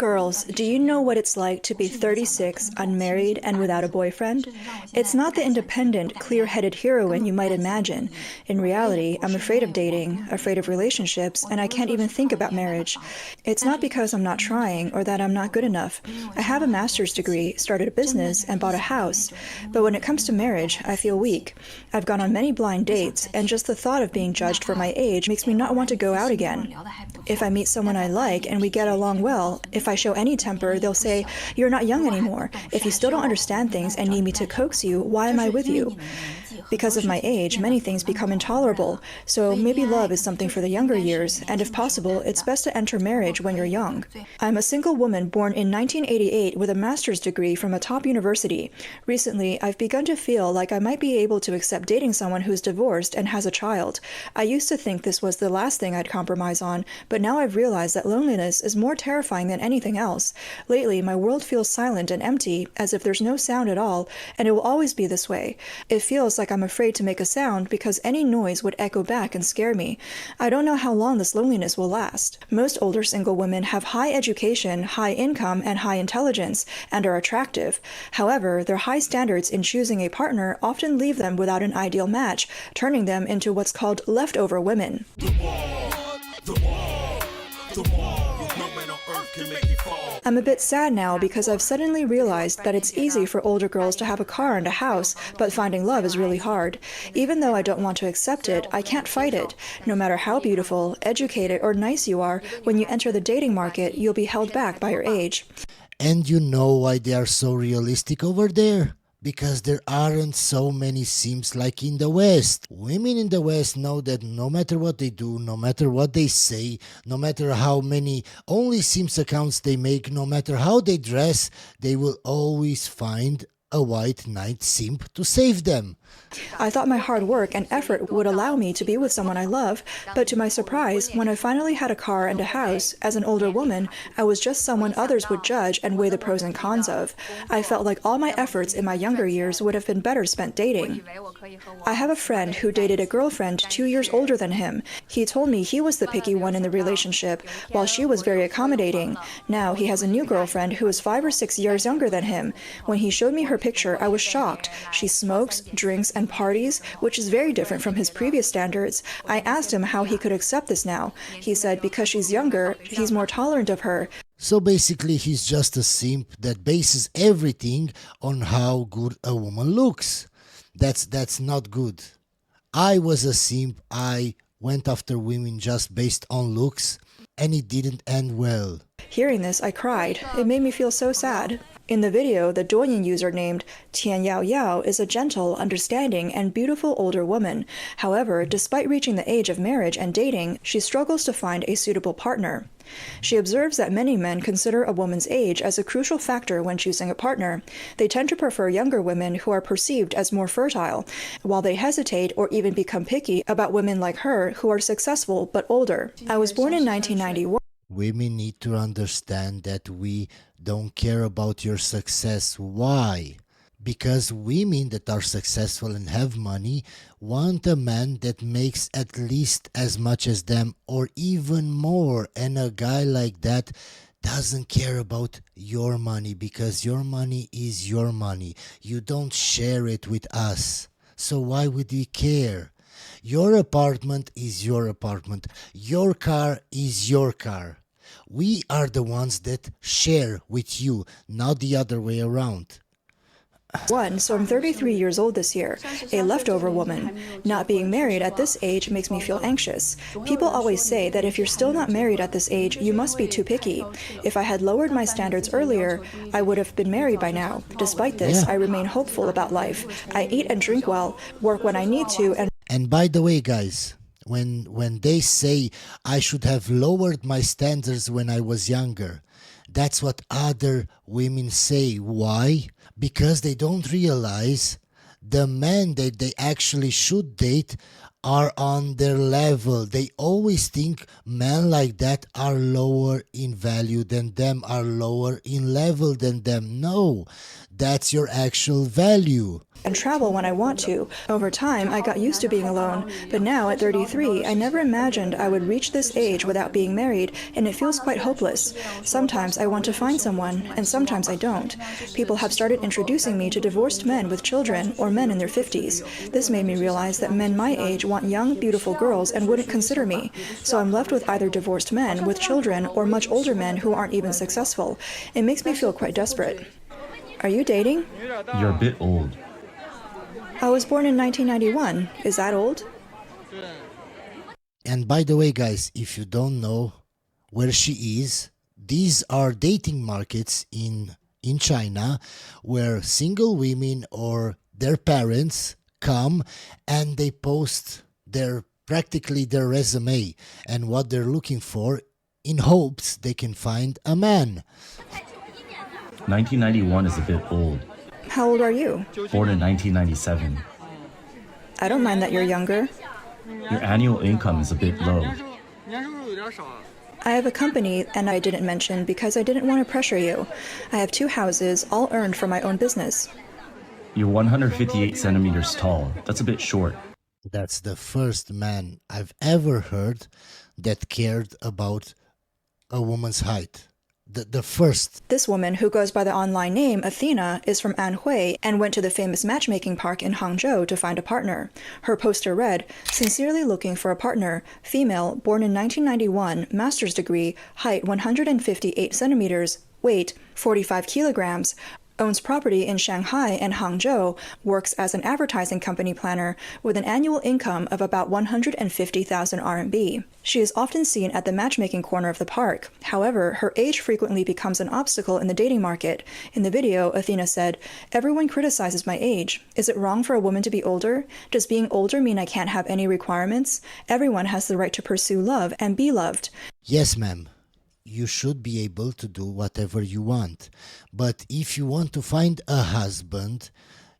Girls, do you know what it's like to be 36, unmarried, and without a boyfriend? It's not the independent, clear-headed heroine you might imagine. In reality, I'm afraid of dating, afraid of relationships, and I can't even think about marriage. It's not because I'm not trying or that I'm not good enough. I have a master's degree, started a business, and bought a house. But when it comes to marriage, I feel weak. I've gone on many blind dates, and just the thought of being judged for my age makes me not want to go out again. If I meet someone I like and we get along well, if I show any temper, they'll say, "You're not young anymore. If you still don't understand things and need me to coax you, why am I with you?" Because of my age, many things become intolerable, so maybe love is something for the younger years, and if possible, it's best to enter marriage when you're young. I'm a single woman born in 1988 with a master's degree from a top university. Recently, I've begun to feel like I might be able to accept dating someone who's divorced and has a child. I used to think this was the last thing I'd compromise on, but now I've realized that loneliness is more terrifying than anything else. Lately, my world feels silent and empty, as if there's no sound at all, and it will always be this way. It feels like I'm afraid to make a sound because any noise would echo back and scare me. I don't know how long this loneliness will last. Most older single women have high education, high income, and high intelligence, and are attractive. However, their high standards in choosing a partner often leave them without an ideal match, turning them into what's called leftover women. I'm a bit sad now because I've suddenly realized that it's easy for older girls to have a car and a house, but finding love is really hard. Even though I don't want to accept it, I can't fight it. No matter how beautiful, educated, or nice you are, when you enter the dating market, you'll be held back by your age. And you know why they are so realistic over there? Because there aren't so many simps like in the West. Women in the West know that no matter what they do, no matter what they say, no matter how many only simps accounts they make, no matter how they dress, they will always find a white knight simp to save them. I thought my hard work and effort would allow me to be with someone I love, but to my surprise, when I finally had a car and a house, as an older woman, I was just someone others would judge and weigh the pros and cons of. I felt like all my efforts in my younger years would have been better spent dating. I have a friend who dated a girlfriend 2 years older than him. He told me he was the picky one in the relationship, while she was very accommodating. Now he has a new girlfriend who is 5 or 6 years younger than him. When he showed me her picture, I was shocked. She smokes, drinks, and parties, which is very different from his previous standards. I asked him how he could accept this now. He said because she's younger, he's more tolerant of her. So basically he's just a simp that bases everything on how good a woman looks. That's not good. I was a simp. I went after women just based on looks, and it didn't end well. Hearing this, I cried. It made me feel so sad. In the video, the Douyin user named Tian Yao Yao is a gentle, understanding, and beautiful older woman. However, despite reaching the age of marriage and dating, she struggles to find a suitable partner. She observes that many men consider a woman's age as a crucial factor when choosing a partner. They tend to prefer younger women who are perceived as more fertile, while they hesitate or even become picky about women like her who are successful but older. I was born in 1991. Women need to understand that we don't care about your success. Why? Because women that are successful and have money want a man that makes at least as much as them or even more. And a guy like that doesn't care about your money because your money is your money. You don't share it with us. So why would we care? Your apartment is your apartment. Your car is your car. We are the ones that share with you, not the other way around. So I'm 33 years old this year, a leftover woman. Not being married at this age makes me feel anxious. People always say that if you're still not married at this age, you must be too picky. If I had lowered my standards earlier, I would have been married by now. Despite this, I remain hopeful about life. I eat and drink well, work when I need to, and by the way, guys, when they say I should have lowered my standards when I was younger, that's what other women say. Why? Because they don't realize the men that they actually should date are on their level. They always think men like that are lower in value than them, are lower in level than them. No, that's your actual value. And travel when I want to. Over time, I got used to being alone, but now at 33, I never imagined I would reach this age without being married, and it feels quite hopeless. Sometimes I want to find someone, and sometimes I don't. People have started introducing me to divorced men with children or men in their 50s. This made me realize that men my age want young, beautiful girls and wouldn't consider me. So I'm left with either divorced men with children or much older men who aren't even successful. It makes me feel quite desperate. Are you dating? You're a bit old. I was born in 1991. Is that old? And by the way, guys, if you don't know where she is, these are dating markets in China where single women or their parents come and they post practically their resume and what they're looking for in hopes they can find a man. 1991 is a bit old. How old are you? Born in 1997. I don't mind that you're younger. Your annual income is a bit low. I have a company, and I didn't mention because I didn't want to pressure you. I have 2 houses, all earned from my own business. You're 158 centimeters tall. That's a bit short. That's the first man I've ever heard that cared about a woman's height. The first. This woman, who goes by the online name Athena, is from Anhui and went to the famous matchmaking park in Hangzhou to find a partner. Her poster read, "Sincerely looking for a partner, female, born in 1991, master's degree, height 158 centimeters, weight 45 kilograms, owns property in Shanghai and Hangzhou, works as an advertising company planner with an annual income of about 150,000 RMB. She is often seen at the matchmaking corner of the park. However, her age frequently becomes an obstacle in the dating market. In the video, Athena said, "Everyone criticizes my age. Is it wrong for a woman to be older? Does being older mean I can't have any requirements? Everyone has the right to pursue love and be loved." Yes, ma'am. You should be able to do whatever you want. But if you want to find a husband,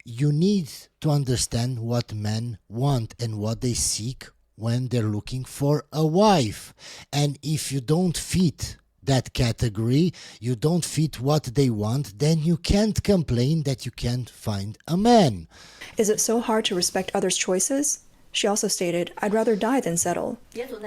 you need to understand what men want and what they seek when they're looking for a wife. And if you don't fit that category, you don't fit what they want, then you can't complain that you can't find a man. Is it so hard to respect others' choices? She also stated, "I'd rather die than settle."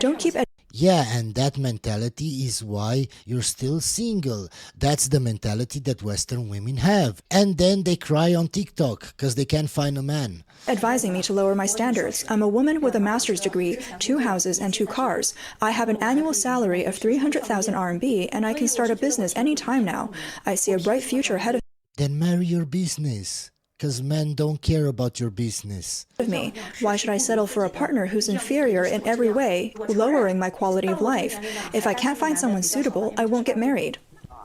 Don't keep Yeah, and that mentality is why you're still single. That's the mentality that Western women have. And then they cry on TikTok because they can't find a man. advising me to lower my standards. I'm a woman with a master's degree, 2 houses, and 2 cars. I have an annual salary of 300,000 RMB, and I can start a business any time now. I see a bright future ahead Then marry your business. Because men don't care about your business. of me. Why should I settle for a partner who's inferior in every way, lowering my quality of life? If I can't find someone suitable, I won't get married.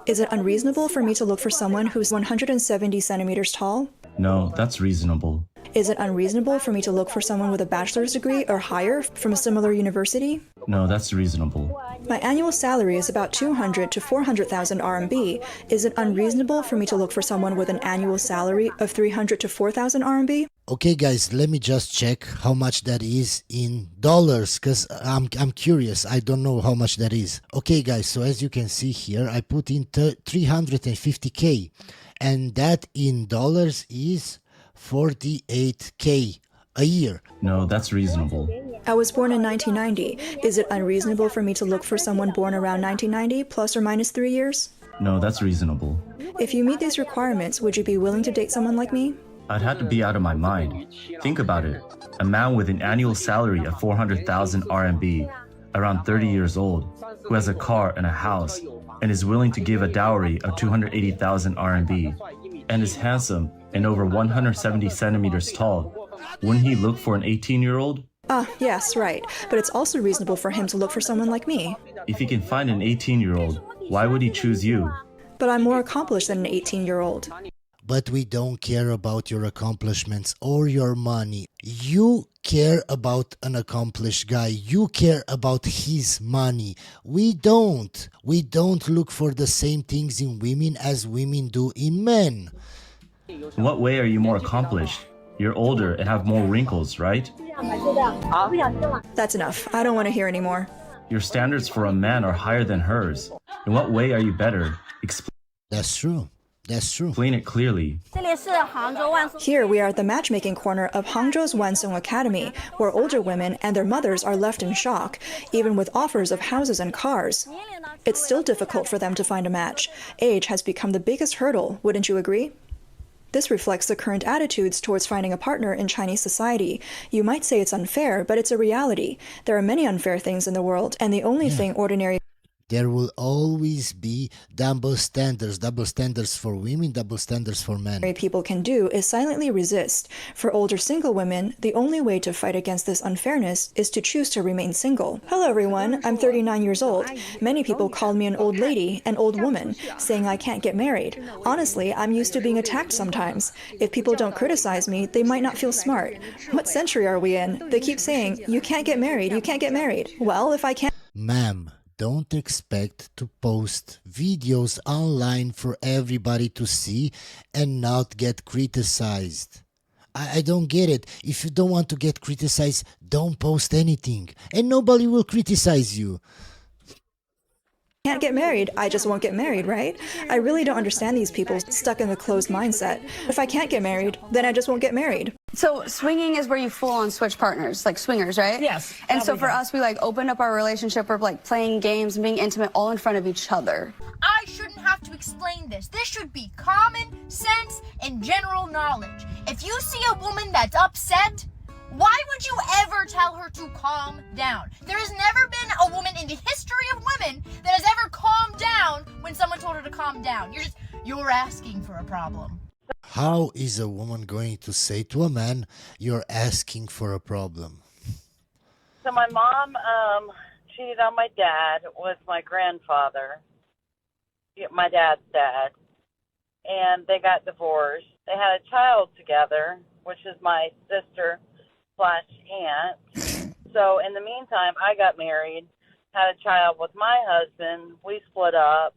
Is it unreasonable for me to look for someone who's 170 centimeters tall? No, that's reasonable. Is it unreasonable for me to look for someone with a bachelor's degree or higher from a similar university? No, that's reasonable. My annual salary is about 200 to 400,000 RMB. Is it unreasonable for me to look for someone with an annual salary of 300 to 4,000 RMB? Okay, guys, let me just check how much that is in dollars, because I'm curious. I don't know how much that is. Okay, guys, so as you can see here, I put in 350K, and that in dollars is 48K a year. No, that's reasonable. I was born in 1990. Is it unreasonable for me to look for someone born around 1990, plus or minus 3 years? No, that's reasonable. If you meet these requirements, would you be willing to date someone like me? I'd have to be out of my mind. Think about it. A man with an annual salary of 400,000 RMB, around 30 years old, who has a car and a house, and is willing to give a dowry of 280,000 RMB, and is handsome and over 170 centimeters tall. Wouldn't he look for an 18-year-old? Yes, right. But it's also reasonable for him to look for someone like me. If he can find an 18-year-old, why would he choose you? But I'm more accomplished than an 18-year-old. But we don't care about your accomplishments or your money. You care about an accomplished guy. You care about his money. We don't. We don't look for the same things in women as women do in men. In what way are you more accomplished? You're older and have more wrinkles, right? That's enough. I don't want to hear anymore. Your standards for a man are higher than hers. In what way are you better? That's true. That's true. Explain it clearly. Here we are at the matchmaking corner of Hangzhou's Wansong Academy, where older women and their mothers are left in shock, even with offers of houses and cars. It's still difficult for them to find a match. Age has become the biggest hurdle, wouldn't you agree? This reflects the current attitudes towards finding a partner in Chinese society. You might say it's unfair, but it's a reality. There are many unfair things in the world, and the only thing ordinary There will always be double standards for women, double standards for men. people can do is silently resist. For older single women, the only way to fight against this unfairness is to choose to remain single. Hello everyone, I'm 39 years old. Many people call me an old lady, an old woman, saying I can't get married. Honestly, I'm used to being attacked sometimes. If people don't criticize me, they might not feel smart. What century are we in? They keep saying, you can't get married, you can't get married. Well, if I can't... Ma'am, don't expect to post videos online for everybody to see and not get criticized. I don't get it. If you don't want to get criticized, don't post anything and nobody will criticize you. Can't get married, I just won't get married, right? I really don't understand these people stuck in the closed mindset. If I can't get married, then I just won't get married. So swinging is where you full on switch partners, like swingers, right? Yes. And so for us, we like opened up our relationship. We're like playing games and being intimate all in front of each other. I shouldn't have to explain this. This should be common sense and general knowledge. If you see a woman that's upset, why would you ever tell her to calm down? There has never been a woman in the history of women that has ever calmed down when someone told her to calm down. You're asking for a problem. How is a woman going to say to a man, you're asking for a problem? So my mom cheated on my dad with my grandfather, my dad's dad, and they got divorced. They had a child together, which is my sister/aunt. So in the meantime, I got married, had a child with my husband. We split up.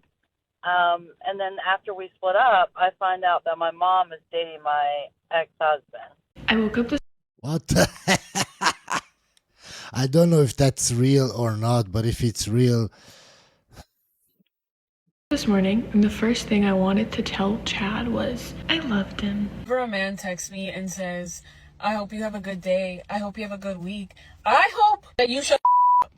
And then after we split up, I find out that my mom is dating my ex-husband. I woke up this What the I don't know if that's real or not, but if it's real... morning, and the first thing I wanted to tell Chad was I loved him. Whenever a man texts me and says, I hope you have a good day, I hope you have a good week, I hope that you shut up.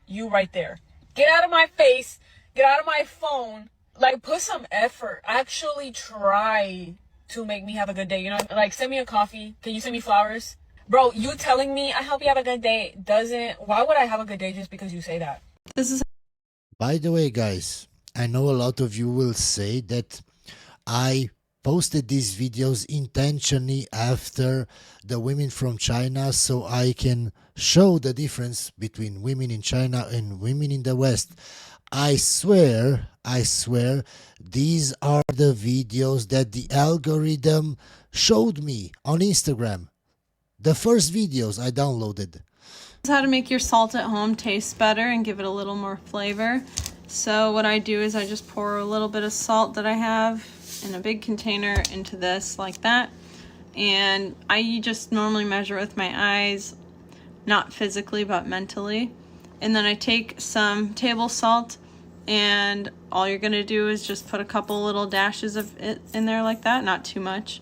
You right there. Get out of my face. Get out of my phone. Like, put some effort. Actually try to make me have a good day. You know, like, send me a coffee. Can you send me flowers? Bro, you telling me I hope you have a good day why would I have a good day just because you say that? By the way, guys, I know a lot of you will say that I posted these videos intentionally after the women from China so I can show the difference between women in China and women in the West. I swear, these are the videos that the algorithm showed me on Instagram. The first videos I downloaded. How to make your salt at home taste better and give it a little more flavor. So what I do is I just pour a little bit of salt that I have in a big container into this like that. And I just normally measure with my eyes, not physically but mentally. And then I take some table salt and all you're going to do is just put a couple little dashes of it in there like that, not too much.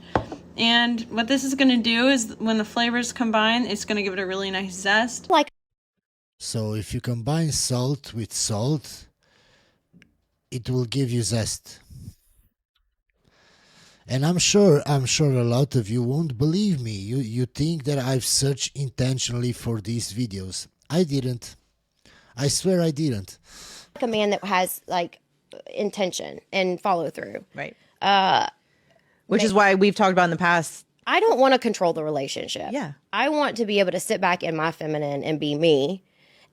And what this is going to do is when the flavors combine, it's going to give it a really nice zest. So if you combine salt with salt, it will give you zest. And I'm sure a lot of you won't believe me. You think that I've searched intentionally for these videos. I didn't. I swear I didn't. A man that has like intention and follow through. Right. Which is why we've talked about in the past. I don't want to control the relationship. Yeah. I want to be able to sit back in my feminine and be me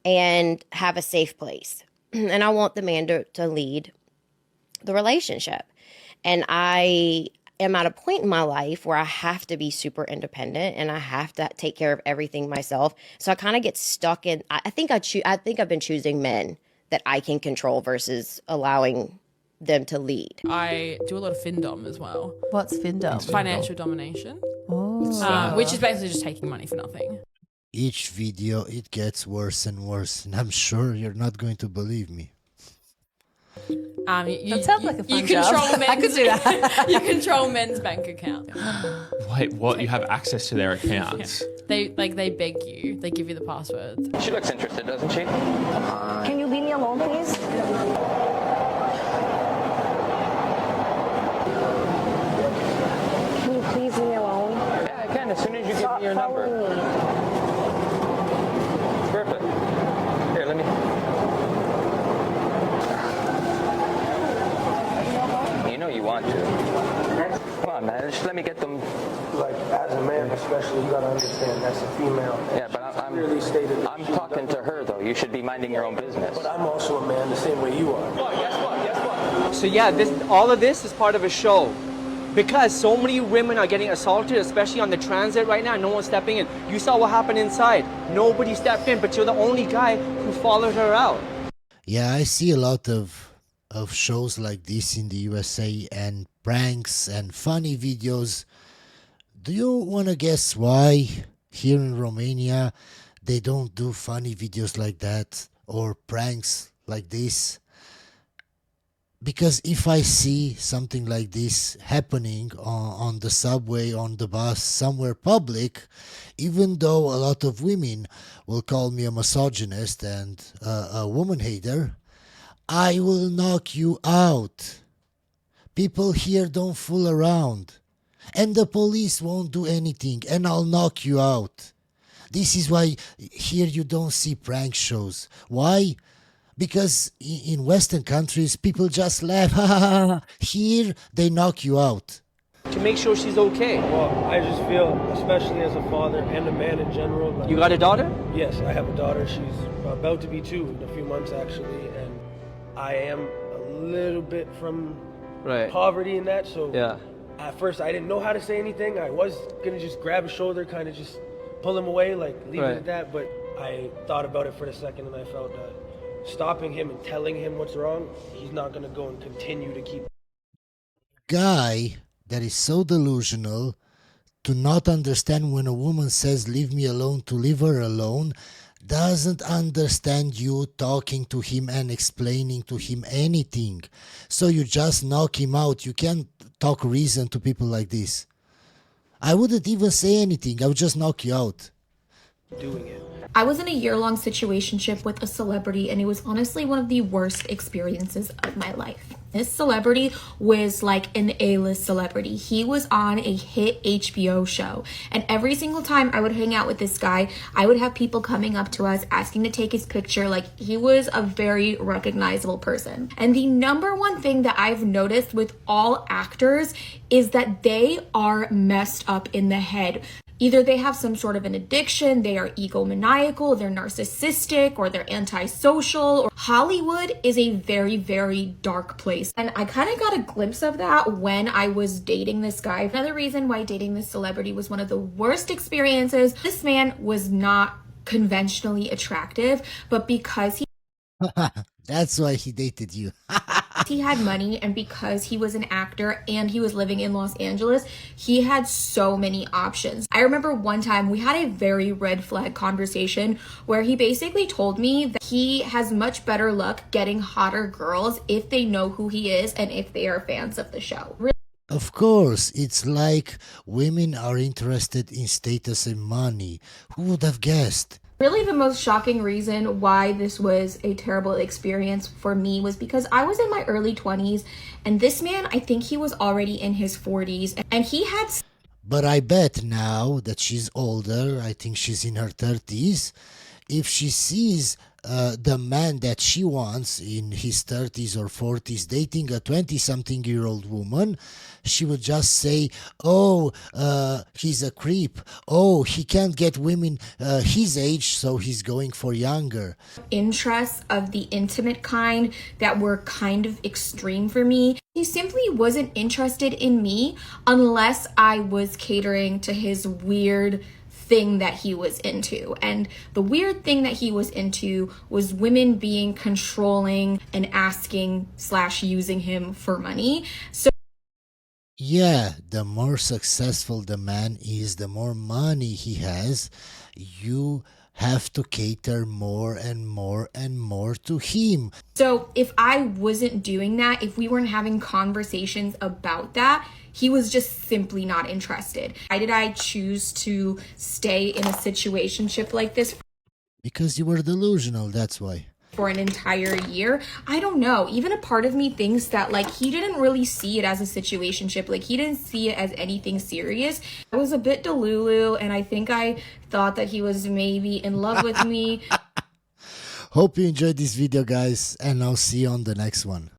and have a safe place. And I want the man to lead the relationship. And I am at a point in my life where I have to be super independent and I have to take care of everything myself. So I kind of get stuck in, I think I've been choosing men that I can control versus allowing them to lead. I do a lot of findom as well. What's findom? Financial domination. Oh. Which is basically just taking money for nothing. each video it gets worse and worse, and I'm sure you're not going to believe me. That sounds like a fun you job. control men's, I could do that. You control men's bank account. Wait, what? You have access to their accounts? They beg you. They give you the passwords. She looks interested, doesn't she? Can you leave me alone, please? Can you please leave me alone? Yeah, I can, as soon as you give me your number. Perfect. Here, let me... You know you want to. Come on, man, just let me get them... Like, as a man especially, you gotta understand that's a female. Yeah, but I'm talking to her, though. You should be minding your own business. But I'm also a man the same way you are. Guess what? So yeah, all of this is part of a show. Because so many women are getting assaulted, especially on the transit right now, no one's stepping in. You saw what happened inside. Nobody stepped in, but you're the only guy who followed her out. Yeah, I see a lot of shows like this in the USA, and pranks and funny videos. Do you want to guess why here in Romania they don't do funny videos like that or pranks like this? Because if I see something like this happening on the subway, on the bus, somewhere public, even though a lot of women will call me a misogynist and a woman hater, I will knock you out. People here don't fool around. And the police won't do anything, and I'll knock you out. This is why here you don't see prank shows. Why? Because in Western countries, people just laugh. Here, they knock you out. To make sure she's okay. Well, I just feel, especially as a father and a man in general. Like, you got a daughter? Yes, I have a daughter. She's about to be 2 in a few months, actually. And I am a little bit from poverty in that, so... Yeah. At first, I didn't know how to say anything. I was going to just grab his shoulder, kind of just pull him away, like leave it at that. But I thought about it for a second, and I felt that stopping him and telling him what's wrong, he's not going to go and continue to keep... Guy that is so delusional to not understand when a woman says, leave me alone, to leave her alone, doesn't understand you talking to him and explaining to him anything. So you just knock him out. You can't talk reason to people like this. I wouldn't even say anything. I would just knock you out. Doing it. I was in a year-long situationship with a celebrity, and it was honestly one of the worst experiences of my life. This celebrity was like an A-list celebrity. He was on a hit HBO show, and every single time I would hang out with this guy, I would have people coming up to us asking to take his picture. Like, he was a very recognizable person. And the number one thing that I've noticed with all actors is that they are messed up in the head. Either they have some sort of an addiction, they are egomaniacal, they're narcissistic, or they're antisocial. Hollywood is a very, very dark place. And I kind of got a glimpse of that when I was dating this guy. Another reason why dating this celebrity was one of the worst experiences. This man was not conventionally attractive, but because he... That's why he dated you. He had money, and because he was an actor and he was living in Los Angeles, he had so many options. I remember one time we had a very red flag conversation where he basically told me that he has much better luck getting hotter girls if they know who he is and if they are fans of the show. Of course, it's like women are interested in status and money. Who would have guessed? Really, the most shocking reason why this was a terrible experience for me was because I was in my early 20s, and this man, I think he was already in his 40s, and he had... But I bet now that she's older, I think she's in her 30s, if she sees the man that she wants in his 30s or 40s dating a 20-something-year-old woman, she would just say, oh, he's a creep. Oh, he can't get women his age, so he's going for younger. Interests of the intimate kind that were kind of extreme for me. He simply wasn't interested in me unless I was catering to his weird thing that he was into. And the weird thing that he was into was women being controlling and asking / using him for money. So Yeah, the more successful the man is, the more money he has, you have to cater more and more and more to him. So if I wasn't doing that, if we weren't having conversations about that, he was just simply not interested. Why did I choose to stay in a situationship like this Because you were delusional, that's why. for an entire year? I don't know. Even a part of me thinks that like he didn't really see it as a situationship. Like he didn't see it as anything serious. I was a bit delulu, and I think I thought that he was maybe in love with me. Hope you enjoyed this video, guys, and I'll see you on the next one.